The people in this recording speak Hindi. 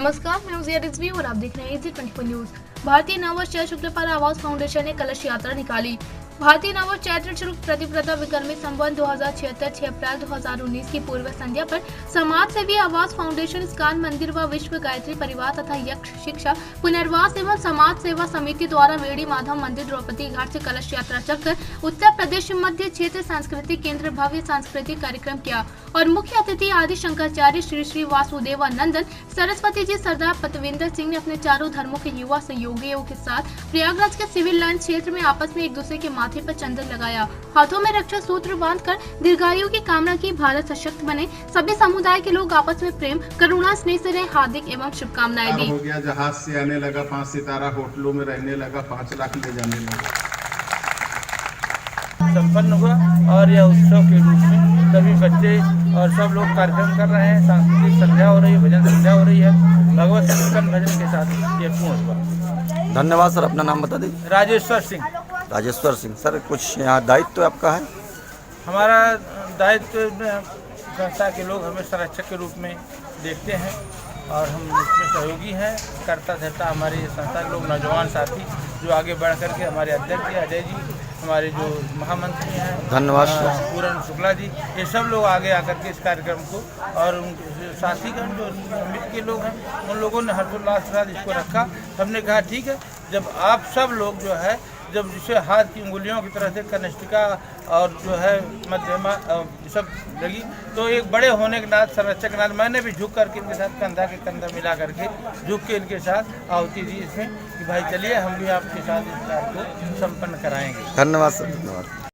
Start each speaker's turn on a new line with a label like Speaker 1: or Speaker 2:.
Speaker 1: नमस्कार, मैं उजिया रिजवी और आप देख रहे हैं EZ24 न्यूज। भारतीय नववर्ष चैत्र शुक्ल पर आवास फाउंडेशन ने कलश यात्रा निकाली। भारतीय नववर्ष चैत्र शुक्ल प्रतिपदा विक्रमी संवत 2076 6 अप्रैल 2019 की पूर्व संध्या पर समाज सेवी आवास फाउंडेशन, इस्कॉन मंदिर व विश्व गायत्री परिवार तथा यक्ष शिक्षा पुनर्वास एवं समाज सेवा समिति द्वारा वेड़ी माधव मंदिर द्रौपदी घाट से कलश यात्रा चलकर उत्तर प्रदेश मध्य क्षेत्र सांस्कृतिक केंद्र भव्य सांस्कृतिक कार्यक्रम किया और मुख्य अतिथि आदि शंकराचार्य श्री श्री वासुदेव नंदन सरस्वती जी सरदार पतविंदर सिंह ने अपने चारों धर्मों के युवा सहयोगियों के साथ प्रयागराज के सिविल लाइन क्षेत्र में आपस में एक दूसरे के माथे पर चंदन लगाया, हाथों में रक्षा सूत्र बांधकर दीर्घायु की कामना की। भारत सशक्त बने, सभी समुदाय के लोग आपस में प्रेम करुणा स्नेह से रहे, हार्दिक एवं शुभकामनाएं दी।
Speaker 2: हो गया, जहाज से आने लगा, 5 सितारा होटलों में रहने लगा, 5 लाख ले जाने लगा।
Speaker 3: संपन्न हुआ और यह उत्सव के रूप में सभी बच्चे और सब लोग कार्यक्रम कर रहे हैं। सांस्कृतिक संध्या हो रही है, भजन संध्या हो रही है, भगवत कीर्तन भजन के साथ ये पूर्ण हुआ।
Speaker 4: धन्यवाद सर। अपना नाम बता दीजिए।
Speaker 3: राजेश्वर सिंह।
Speaker 4: राजेश्वर सिंह सर, कुछ यहाँ दायित्व आपका है?
Speaker 3: हमारा दायित्व संस्था के लोग हमें संरक्षक के रूप में देखते हैं और हम इसमें सहयोगी हैं। करता धरता हमारे संस्था के लोग, नौजवान साथी जो आगे बढ़ करके हमारे अध्यक्ष अजय जी, हमारे जो महामंत्री हैं
Speaker 4: धन्यवाद
Speaker 3: पूरन शुक्ला जी, ये सब लोग आगे आकर के इस कार्यक्रम को और उनके साथीगण जो मित्र के लोग हैं उन लोगों ने हर्षोल्लास के साथ इसको रखा। हमने कहा ठीक है, जब आप सब लोग जो है जब जिसे हाथ की उंगलियों की तरह से कनिष्ठिका और जो है मध्यमा सब लगी, तो एक बड़े होने के नाते संरक्षक के नाते मैंने भी झुक करके इनके साथ कंधा के कंधा मिला करके झुक के इनके साथ आहुति दी इसमें कि भाई चलिए हम भी आपके साथ इस कार्य को संपन्न कराएंगे।
Speaker 4: धन्यवाद सर। धन्यवाद।